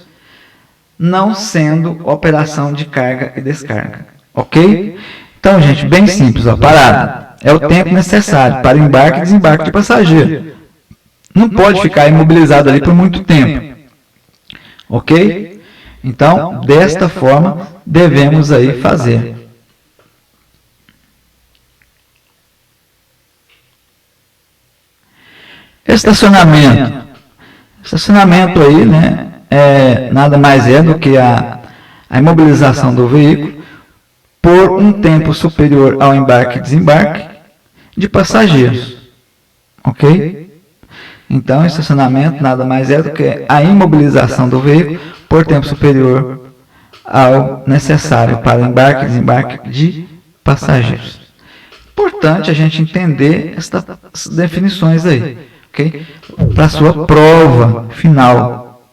não sendo operação de carga e descarga, ok? Então, gente, bem simples, ó, parada é o tempo necessário para embarque e desembarque de passageiro. Não pode ficar imobilizado ali por muito tempo, ok? Então, desta forma, devemos aí fazer. Estacionamento. Estacionamento aí, né, nada mais é do que a imobilização do veículo por um tempo superior ao embarque e desembarque de passageiros, ok? Então, estacionamento nada mais é do que a imobilização do veículo por tempo superior ao necessário para embarque e desembarque de passageiros. Importante a gente entender essas definições aí, ok? Para a sua prova final,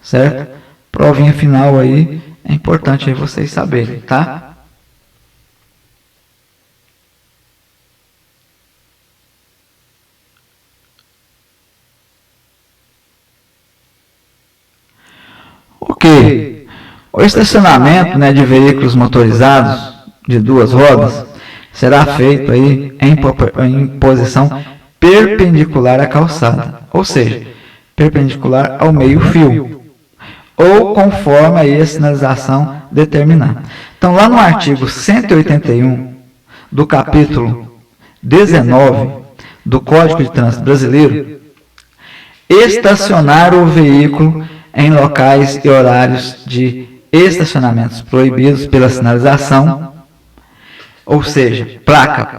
certo? Provinha final aí, é importante aí vocês saberem, tá? Ok. O estacionamento, né, de veículos motorizados de duas rodas será feito aí em posição perpendicular à calçada, ou seja, perpendicular ao meio-fio, ou conforme aí a sinalização determinar. Então, lá no artigo 181 do capítulo 19 do Código de Trânsito Brasileiro, estacionar o veículo em locais e horários de estacionamentos proibidos pela sinalização, ou seja, placa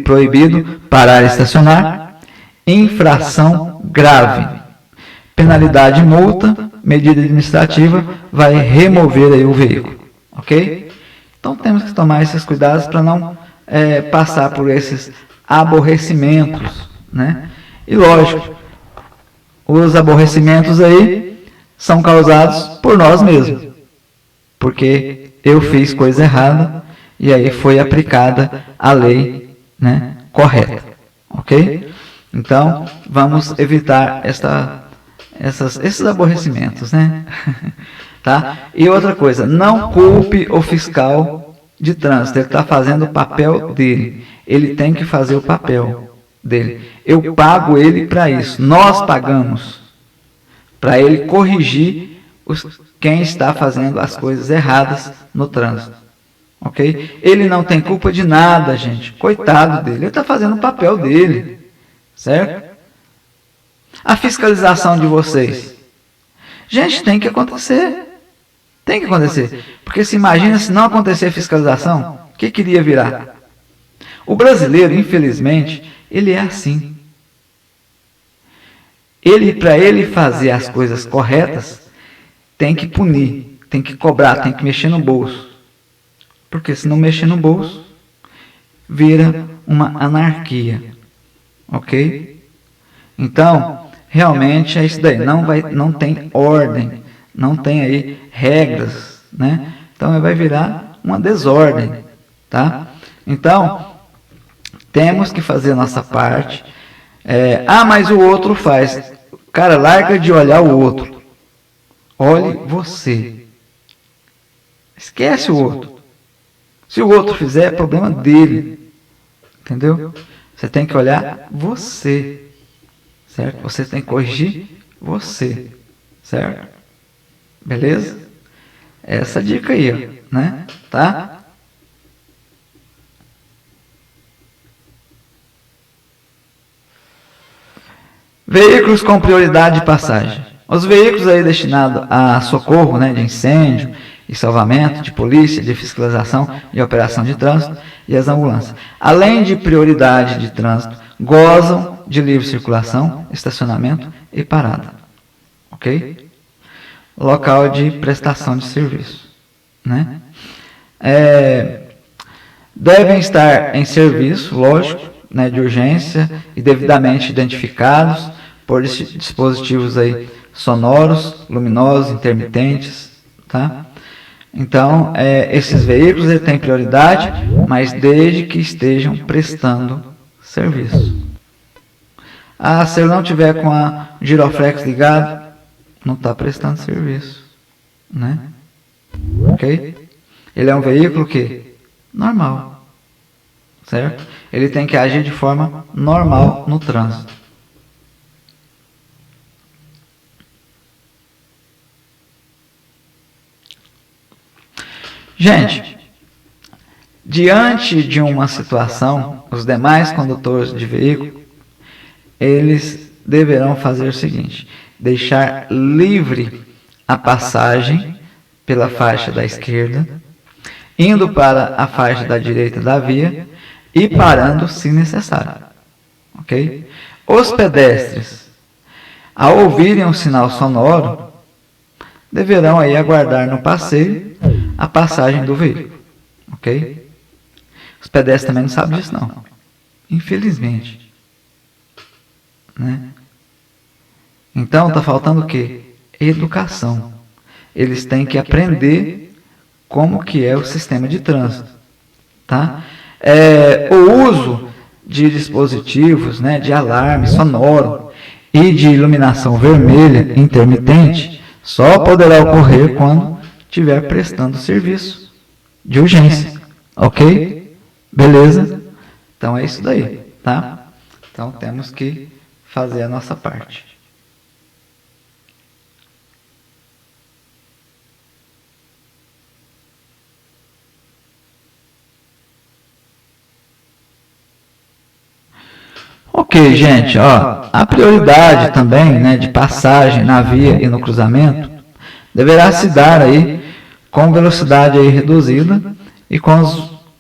proibido parar e estacionar, infração grave, penalidade multa, medida administrativa, vai remover aí o veículo, ok? Então temos que tomar esses cuidados para não passar por esses aborrecimentos, né? E lógico, os aborrecimentos aí são causados por nós mesmos, porque eu fiz coisa errada e aí foi aplicada a lei, né, correta, ok? Então, vamos evitar esses aborrecimentos, né? Tá? E outra coisa, não culpe o fiscal de trânsito, ele está fazendo o papel dele, ele tem que fazer o papel dele. Eu pago ele para isso, nós pagamos para ele corrigir quem está fazendo as coisas erradas no trânsito. Ok? Ele não tem culpa de nada, gente. Coitado dele, ele está fazendo o papel dele. Certo? A fiscalização de vocês. Gente, tem que acontecer. Tem que acontecer. Porque se imagina se não acontecer a fiscalização, o que iria virar? O brasileiro, infelizmente, ele é assim. Para ele fazer as coisas corretas, tem que punir, tem que cobrar, tem que mexer no bolso. Porque se não mexer no bolso, vira uma anarquia. Ok? Então, realmente é isso daí. Não tem ordem, não tem aí regras, né? Então vai virar uma desordem, tá? Então, temos que fazer a nossa parte. Mas o outro faz. Cara, larga de olhar o outro. Olhe você. Esquece o outro. Se o outro fizer, é problema dele. Entendeu? Você tem que olhar você. Certo? Você tem que corrigir você. Certo? Beleza? Essa dica aí, ó, né? Tá? Veículos com prioridade de passagem. Os veículos aí destinados a socorro, né, de incêndio e salvamento, de polícia, de fiscalização e operação de trânsito e as ambulâncias, além de prioridade de trânsito, gozam de livre circulação, estacionamento e parada. Ok? Local de prestação de serviço. Né? Devem estar em serviço, lógico, né, de urgência e devidamente identificados por dispositivos aí sonoros, luminosos, intermitentes, tá? Então, esses veículos têm prioridade, mas desde que estejam prestando serviço. Se ele não tiver com a giroflex ligado, não está prestando serviço, né? Ok? Ele é um veículo que normal, certo? Ele tem que agir de forma normal no trânsito. Gente, diante de uma situação, os demais condutores de veículo, eles deverão fazer o seguinte: deixar livre a passagem pela faixa da esquerda, indo para a faixa da direita da via e parando se necessário. Ok? Os pedestres, ao ouvirem um sinal sonoro, deverão aí aguardar no passeio a passagem do veículo. Ok? Os pedestres também não sabem disso, não. Infelizmente. Né? Então, está faltando o quê? Educação. Eles têm que aprender como que é o sistema de trânsito. Tá? O uso de dispositivos, né, de alarme sonoro e de iluminação vermelha intermitente só poderá ocorrer quando estiver prestando serviço de urgência. Ok? Beleza? Então é isso daí. Tá? Então temos que fazer a nossa parte. Ok, gente, ó, a prioridade também, né, de passagem na via e no cruzamento deverá se dar aí com velocidade aí reduzida e com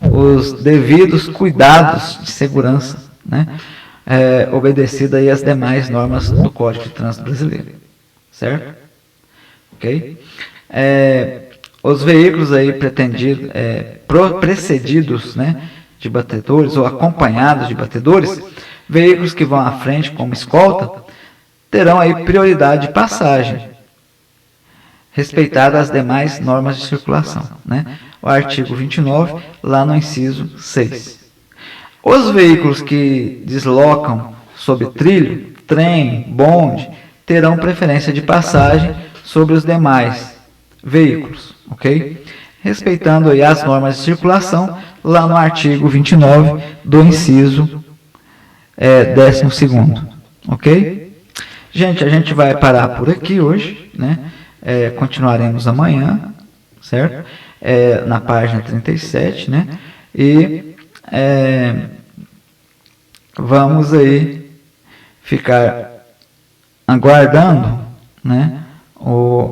os devidos cuidados de segurança, né, obedecida aí as demais normas do Código de Trânsito Brasileiro, certo? Ok? Os veículos aí precedidos, né, de batedores ou acompanhados de batedores, veículos que vão à frente como escolta, terão aí prioridade de passagem, respeitadas as demais normas de circulação, né? O artigo 29, lá no inciso 6. Os veículos que deslocam sob trilho, trem, bonde, terão preferência de passagem sobre os demais, veículos, ok? Respeitando aí as normas de circulação, lá no artigo 29 do inciso 12º, ok? Gente, a gente vai parar por aqui hoje, né? Continuaremos amanhã, certo? Na página 37, né? E vamos aí ficar aguardando, né?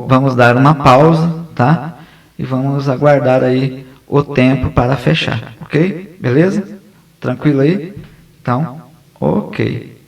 Vamos dar uma pausa, tá? E vamos aguardar aí o tempo para fechar, ok? Beleza? Tranquilo aí? Então, ok.